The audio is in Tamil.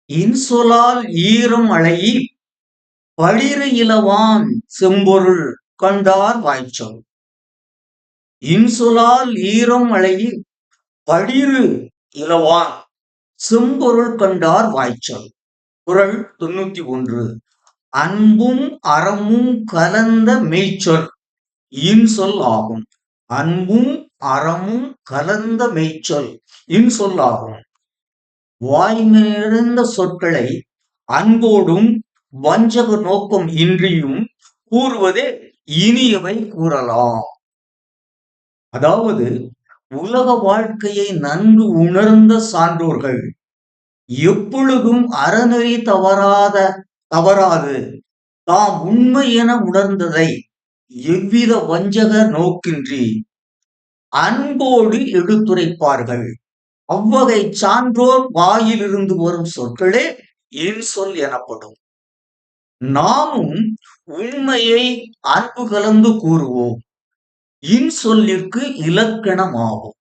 இன்சொலால் ஈரும் அளையி பளிரு இலவான் செம்பொருள் கண்டார் வாய்ச்சொல். இன்சொலால் ஈரும் அளையி பளிரு இலவான் செம்பொருள் கண்டார் வாய்ச்சொல். குறள் 91. அன்பும் அறமும் கலந்த மெய்ச்சொல் இன்சொல் ஆகும். அன்பும் அறமும் கலந்த மெய்ச்சொல் இன்சொல் ஆகும். வாய்மை நிறைந்த சொற்களை அன்போடும் வஞ்சக நோக்கம் இன்றியும் கூறுவதே இனியவை கூறலாம். அதாவது உலக வாழ்க்கையை நன்கு உணர்ந்த சான்றோர்கள் எப்பொழுதும் அறநெறி தவறாது தாம் உண்மை என உணர்ந்ததை எவ்வித வஞ்சக நோக்கின்றி அன்போடு எடுத்துரைப்பார்கள். அவ்வகை சான்றோர் வாயிலிருந்து வரும் சொற்களே இன்சொல் எனப்படும். நாமும் உண்மையை அன்பு கலந்து கூறுவோம். இன்சொல்லிற்கு இலக்கணமாகும்.